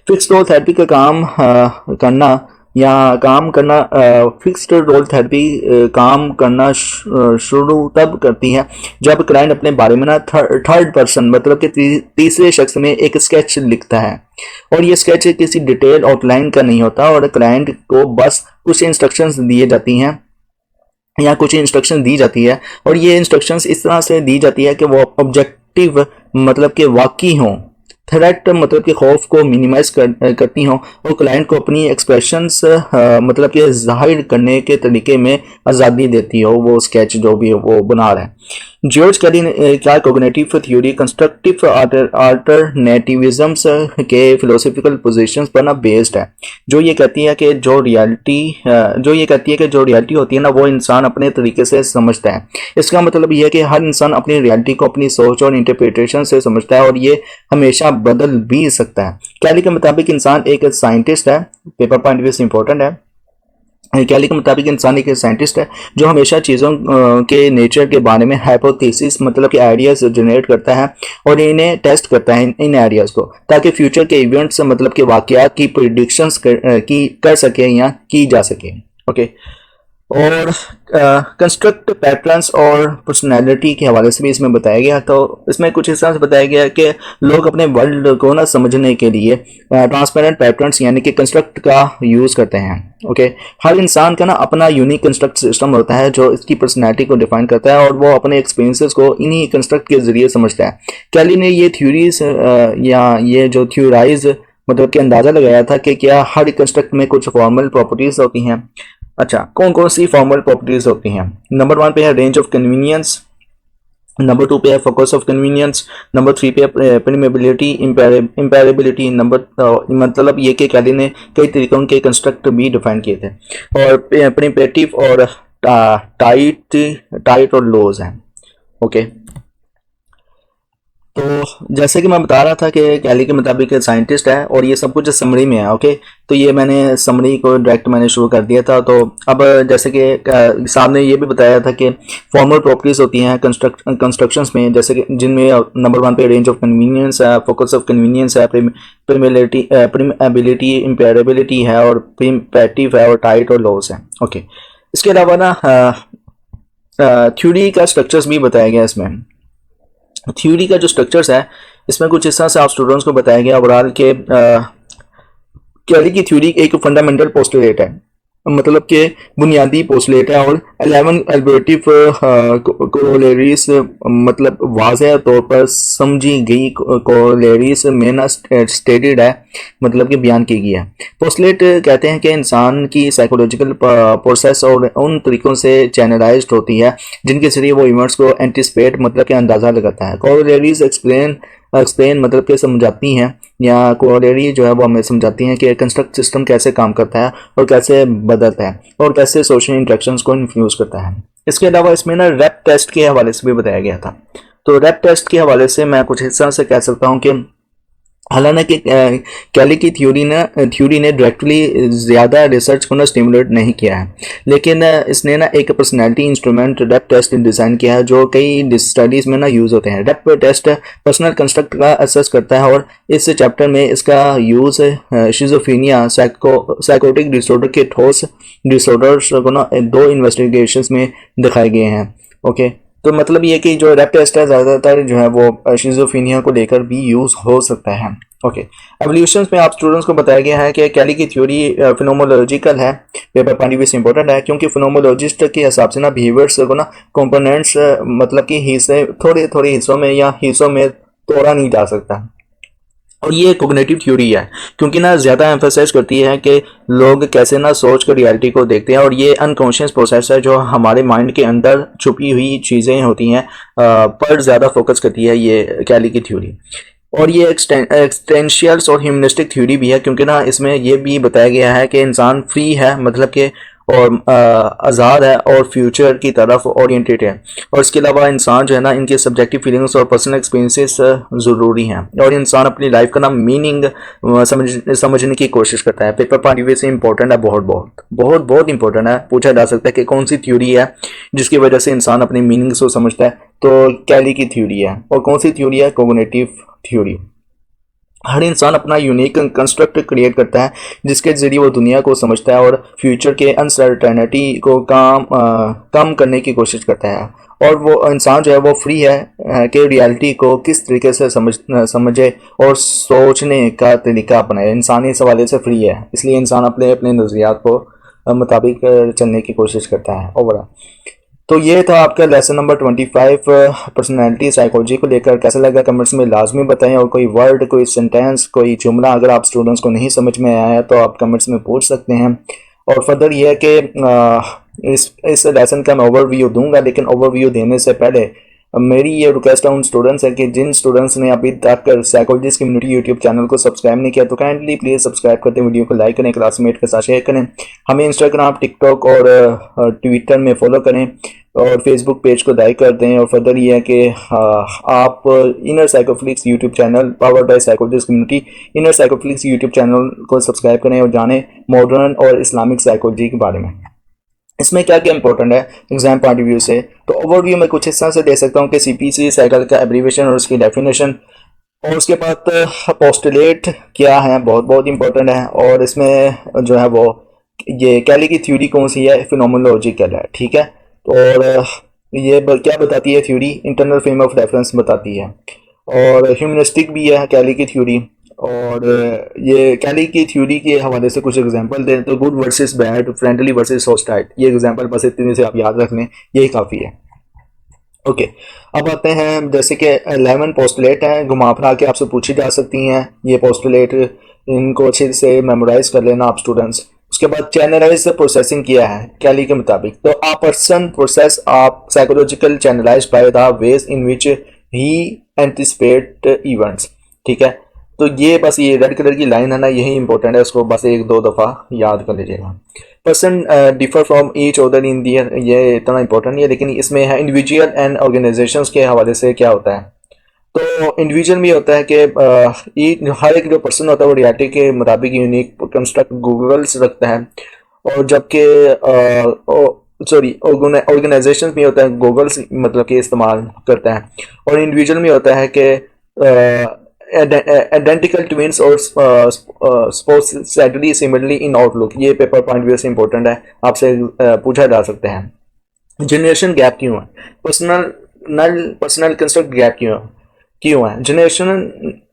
[SPEAKER 1] फिक्स्ड रोल थेरेपी का काम करना फिक्स्ड रोल थेरेपी काम करना शुरू तब करती है जब क्लाइंट अपने बारे में ना थर्ड पर्सन मतलब कि तीसरे शख्स में एक स्केच लिखता है। और ये स्केच किसी डिटेल आउटलाइन का नहीं होता और क्लाइंट को बस कुछ इंस्ट्रक्शंस दिए जाती हैं या कुछ इंस्ट्रक्शन दी जाती है। और ये इंस्ट्रक्शंस इस तरह से दी जाती है कि वो ऑब्जेक्टिव मतलब कि वाकई हों थ्रेट मतलब कि खौफ को मिनिमाइज करती हों और क्लाइंट को अपनी एक्सप्रेशंस मतलब कि जाहिर करने के तरीके में आज़ादी देती हो, वो स्केच जो भी वो बना रहा है। जॉर्ज कैली ने क्या कॉग्निटिव थ्योरी कंस्ट्रक्टिव अल्टरनेटिविज्म्स के फिलोसफिकल पोजीशंस पर ना बेस्ड है, जो ये कहती है कि जो रियलिटी होती है ना वो इंसान अपने तरीके से समझता है। इसका मतलब ये है कि हर इंसान अपनी रियलिटी को अपनी सोच और इंटरप्रिटेशन से समझता है और ये हमेशा बदल भी सकता है। कैली के मुताबिक इंसान एक साइंटिस्ट है, पेपर पॉइंट भी इंपॉर्टेंट है। कैली के मुताबिक इंसान एक साइंटिस्ट है जो हमेशा चीज़ों के नेचर के बारे में हाइपोथेसिस मतलब कि आइडियाज जनरेट करता है और इन्हें टेस्ट करता है इन आइडियाज़ को, ताकि फ्यूचर के इवेंट्स मतलब के वाकयात की प्रिडिक्शंस कर सके या की जा सके। ओके, और कंस्ट्रक्ट पैटर्न्स और पर्सनैलिटी के हवाले से भी इसमें बताया गया। तो इसमें कुछ इस तरह से बताया गया कि लोग अपने वर्ल्ड को ना समझने के लिए ट्रांसपेरेंट पैटर्न्स यानी कि कंस्ट्रक्ट का यूज़ करते हैं। ओके, हर इंसान का ना अपना यूनिक कंस्ट्रक्ट सिस्टम होता है जो इसकी पर्सनैलिटी को डिफाइन करता है और वो अपने एक्सपीरियंसेस को इन्हीं कंस्ट्रक्ट के जरिए समझता है। कैली ने ये थ्योरीज या ये जो थ्योराइज मतलब कि अंदाज़ा लगाया था कि क्या हर कंस्ट्रक्ट में कुछ फॉर्मल प्रॉपर्टीज होती हैं। अच्छा, कौन कौन सी फॉर्मल प्रॉपर्टीज होती हैं? नंबर 1 पे है रेंज ऑफ कन्वीनियंस, नंबर 2 पे है फोकस ऑफ कन्वीनियंस, नंबर 3 पे है प्रिमेबिलिटी इम्पेरेबिलिटी। मतलब ये कि कैली ने कई तरीकों के कंस्ट्रक्ट भी डिफाइन किए थे और प्रिमेटिव और टाइट और लोज हैं। ओके, तो जैसे कि मैं बता रहा था कि कैली के मुताबिक साइंटिस्ट है और ये सब कुछ समरी में है। ओके, तो ये मैंने समरी को डायरेक्ट मैंने शुरू कर दिया था। तो अब जैसे कि सामने ये भी बताया था कि फॉर्मल प्रॉपर्टीज होती हैं कंस्ट्रक्शंस में, जैसे कि जिनमें नंबर 1 पे रेंज ऑफ कन्वीनियंस है, फोकस ऑफ कन्वीनियंस है, प्रिमेबिलिटी इम्पेरेबिलिटी है और प्रिम्पेटिव है और टाइट और लॉस है। ओके, इसके अलावा ना थ्योरी का स्ट्रक्चर्स भी बताया गया इसमें। थ्योरी का जो स्ट्रक्चर्स है इसमें कुछ इस तरह से आप स्टूडेंट्स को बताया गया ओवरऑल के कैली की थ्योरी एक फंडामेंटल पोस्टुलेट है, मतलब कि बुनियादी पोस्टुलेट है और 11 एल्बरेटिव कोरोलरीज मतलब वाज़ेह तौर पर समझी गई कोरोलरीज में ना स्टेटेड है, मतलब कि बयान की गई है। पोस्टुलेट कहते हैं कि इंसान की साइकोलॉजिकल प्रोसेस और उन तरीकों से चैनलाइज्ड होती है जिनके जरिए वो इवेंट्स को एंटिसिपेट मतलब कि अंदाज़ा लगाता है। कोरोलरीज एक्सप्लेन मतलब कि समझाती हैं या कोरोलरी जो है वो हमें समझाती हैं कि कंस्ट्रक्ट सिस्टम कैसे काम करता है और कैसे बदलता है और कैसे सोशल इंटरेक्शंस को इन्फ्लुएंस करता है। इसके अलावा इसमें ना रैप टेस्ट के हवाले से भी बताया गया था। तो रैप टेस्ट के हवाले से मैं कुछ इस तरह से कह सकता हूँ कि हालांकि कैली की थ्योरी ने डायरेक्टली ज़्यादा रिसर्च को ना स्टिमुलेट नहीं किया है, लेकिन इसने ना एक personality instrument rep test design किया है जो कई स्टडीज़ में ना यूज़ होते हैं। रैप टेस्ट पर्सनल कंस्ट्रक्ट का असेस करता है और इस चैप्टर में इसका यूज़ शिज़ोफ्रेनिया साइकोटिक डिसऑर्डर के ठोस डिसऑर्डर्स को ना 2 इन्वेस्टिगेशंस में दिखाए गए हैं। ओके, तो मतलब ये कि जो रैप टेस्ट है ज़्यादातर जो है वो शिज़ोफ्रेनिया को लेकर भी यूज़ हो सकता है। ओके, एवोल्यूशन में आप स्टूडेंट्स को बताया गया है कि कैली की थ्योरी फिनोमोलॉजिकल है, पेपर पॉइंट भी इंपॉर्टेंट है क्योंकि फिनोमोलॉजिस्ट के हिसाब से ना बिहेवियर्स को ना कंपोनेंट्स मतलब कि हिस्से थोड़े थोड़े हिस्सों में या हिस्सों में तोड़ा नहीं जा सकता। और ये कोग्निटिव थ्योरी है क्योंकि ना ज़्यादा एम्फेसाइज करती है कि लोग कैसे ना सोच कर रियलिटी को देखते हैं और ये अनकॉन्शियस प्रोसेस है जो हमारे माइंड के अंदर छुपी हुई चीज़ें होती हैं पर ज़्यादा फोकस करती है ये कैली की थ्योरी। और ये एक्सटेंशियल्स और ह्यूमनिस्टिक थ्योरी भी है क्योंकि ना इसमें ये भी बताया गया है कि इंसान फ्री है मतलब कि और आज़ाद है और फ्यूचर की तरफ ओरिएंटेड है और इसके अलावा इंसान जो है ना इनके सब्जेक्टिव फीलिंग्स और पर्सनल एक्सपीरियंसेस ज़रूरी हैं और इंसान अपनी लाइफ का ना मीनिंग समझने की कोशिश करता है। पेपर पॉइंट ऑफ से इंपॉर्टेंट है, बहुत इंपॉर्टेंट है। पूछा जा सकता है कि कौन सी थ्योरी है जिसकी वजह से इंसान अपनी मीनिंग्स को समझता है, तो कैली की थ्योरी है। और कौन सी थ्योरी है? Cognitive theory. हर इंसान अपना यूनिक कंस्ट्रक्ट क्रिएट करता है जिसके जरिए वो दुनिया को समझता है और फ्यूचर के अनसर्टेनिटी को कम करने की कोशिश करता है और वो इंसान जो है वो फ्री है कि रियलिटी को किस तरीके से समझे और सोचने का तरीका अपनाए। इंसान इस हवाले से फ्री है, इसलिए इंसान अपने नज़रियात को मुताबिक चलने की कोशिश करता है ओवरऑल। तो ये था आपका लेसन नंबर 25 पर्सनैलिटी साइकोलॉजी को लेकर। कैसा लगा कमेंट्स में लाजमी बताएं, और कोई वर्ड, कोई सेंटेंस, कोई जुमला अगर आप स्टूडेंट्स को नहीं समझ में आया तो आप कमेंट्स में पूछ सकते हैं। और फर्दर ये है कि इस लेसन का मैं ओवरव्यू दूंगा, लेकिन ओवरव्यू देने से पहले मेरी ये रिक्वेस्ट है उन स्टूडेंट्स है कि जिन स्टूडेंट्स ने अभी तक साइकोलॉजिस्ट कम्युनिटी यूट्यूब चैनल को सब्सक्राइब नहीं किया तो काइंडली प्लीज़ सब्सक्राइब करते, वीडियो को लाइक करें, क्लासमेट के साथ शेयर करें, हमें इंस्टाग्राम, टिकटॉक और ट्विटर में फॉलो करें, और फेसबुक पेज को लाइक कर दें। और फर्दर ये है कि आप inner Psychoflix YouTube channel powered by psychologist community, inner Psychoflix YouTube channel को सब्सक्राइब करें और जानें मॉडर्न और इस्लामिक साइकोलॉजी के बारे में। इसमें क्या क्या इंपॉर्टेंट है एग्जाम पॉइंट ऑफ व्यू से, तो ओवरव्यू में कुछ इस तरह से दे सकता हूँ कि सीपीसी साइकिल का एब्रीविएशन और उसकी डेफिनेशन, और उसके बाद पोस्टुलेट क्या है, बहुत बहुत इंपॉर्टेंट है। और इसमें जो है वो ये कैली की थ्योरी कौन सी है, फिनोमेनोलॉजिकल है, ठीक है। और ये क्या बताती है theory, internal frame of reference बताती है, और ह्यूमनिस्टिक भी है कैली की थ्योरी। और ये कैली की थ्योरी के हवाले से कुछ एग्जांपल दें तो good versus bad, friendly versus hostile, ये एग्जांपल बस इतने से आप याद रख लें, यही काफ़ी है। ओके, अब आते हैं जैसे कि 11 पोस्टुलेट हैं, घुमा फिरा के आपसे पूछी जा सकती हैं ये पोस्टुलेट, इनको अच्छे से मेमोराइज कर लेना आप स्टूडेंट्स। उसके बाद चैनलाइज प्रोसेसिंग किया है कैली के मुताबिक, तो आ पर्सन प्रोसेस आप psychological channelize by the ways in which he anticipate events, ठीक है। तो ये बस ये रेड कलर की लाइन है ना, यही इंपॉर्टेंट है, उसको बस एक दो दफ़ा याद कर लीजिएगा। Person differ from each other in the, ये इतना इंपॉर्टेंट नहीं है, लेकिन इसमें है इंडिविजुअल एंड ऑर्गेनाइजेशंस के हवाले से क्या होता है। तो इंडिविजुअल भी होता है कि हर एक जो पर्सन होता है वो रियलिटी के मुताबिक यूनिक कंस्ट्रक्ट गूगल्स रखता है, और जबकि सॉरी ऑर्गेनाइजेशन भी होता है गूगल्स मतलब कि इस्तेमाल करता है, और इंडिविजुअल भी होता है कि आइडेंटिकल ट्विंस और सपोजिटली सिमिलरली इन आउटलुक, ये पेपर पॉइंट व्यू से इंपॉर्टेंट है, आपसे पूछा जा सकता है। जनरेशन गैप क्यों है, पर्सनल कंस्ट्रक्ट गैप क्यों है, जनरेशन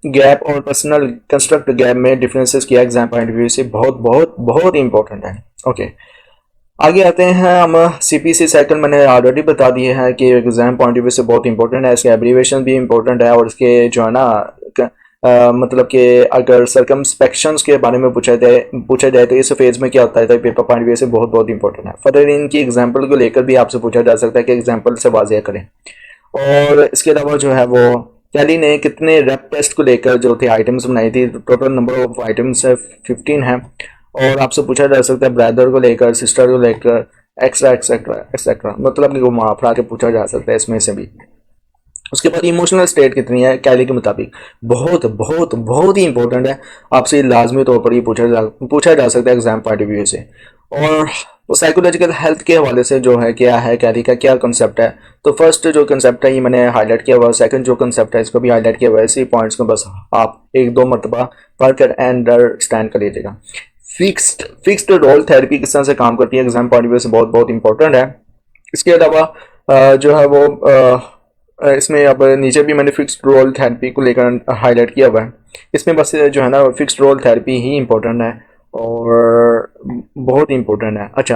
[SPEAKER 1] गैप और पर्सनल कंस्ट्रक्ट गैप में डिफरेंसेस किया एग्जाम पॉइंट व्यू से बहुत बहुत बहुत इंपॉर्टेंट है। ओके, आगे आते हैं हम सीपीसी साइकिल, मैंने ऑलरेडी बता दिए हैं कि एग्जाम पॉइंट ऑफ व्यू से बहुत इंपॉर्टेंट है, इसके एब्रीविएशन भी इंपॉर्टेंट है, और इसके जो है ना मतलब कि अगर सर्कमस्पेक्शंस के बारे में पूछा जाए तो इस फेज में क्या होता है, तो पेपर पॉइंट व्यू से बहुत बहुत इंपॉर्टेंट है। फर्दर इनकी एग्जाम्पल को लेकर भी आपसे पूछा जा सकता है कि एग्जाम्पल से वाजिया करें। और इसके अलावा जो है वो कैली ने कितने रैप टेस्ट को लेकर जो थे आइटम्स बनाई थी, टोटल नंबर ऑफ आइटम्स 15 है, और आपसे पूछा जा सकता है ब्रदर को लेकर, सिस्टर को लेकर, एक्स्ट्रा एक्सेट्रा एक्सेट्रा, मतलब कि वहाँ पर आके पूछा जा सकता है इसमें से भी। उसके बाद इमोशनल स्टेट कितनी है कैली के मुताबिक, बहुत बहुत बहुत ही इंपॉर्टेंट है, आपसे लाजमी तौर पर ये पूछा जा सकता है एग्जाम पॉइंट ऑफ व्यू से। और साइकोलॉजिकल हेल्थ के हवाले से जो है क्या है कैली का क्या कंसेप्ट है, तो फर्स्ट जो कंसेप्ट है ये मैंने हाईलाइट किया हुआ, सेकंड जो कंसेप्ट है इसको भी हाईलाइट किया हुआ है, इसी पॉइंट्स को बस आप एक दो मरतबा पढ़ कर अंडरस्टैंड कर लीजिएगा। फिक्स्ड रोल थेरेपी किस तरह से काम करती है एग्जाम पॉइंट ऑफ व्यू से बहुत बहुत इंपॉर्टेंट है। इसके अलावा जो है वो इसमें अब नीचे भी मैंने फिक्स्ड रोल थेरेपी को लेकर हाईलाइट किया हुआ है, इसमें बस जो है ना फिक्स्ड रोल थेरेपी ही इंपॉर्टेंट है और बहुत इंपॉर्टेंट है। अच्छा,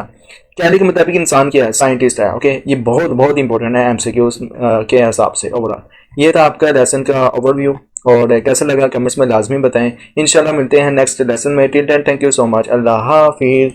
[SPEAKER 1] कैली के मुताबिक इंसान क्या है, साइंटिस्ट है। ओके, ये बहुत बहुत इंपॉर्टेंट है एमसीक्यूज के हिसाब से। ओवरऑल ये था आपका लेसन का ओवरव्यू, और कैसा लगा कमेंट्स में लाजमी बताएं। इंशाल्लाह मिलते हैं नेक्स्ट लेसन में, till then thank you so much, अल्लाह हाफिज़।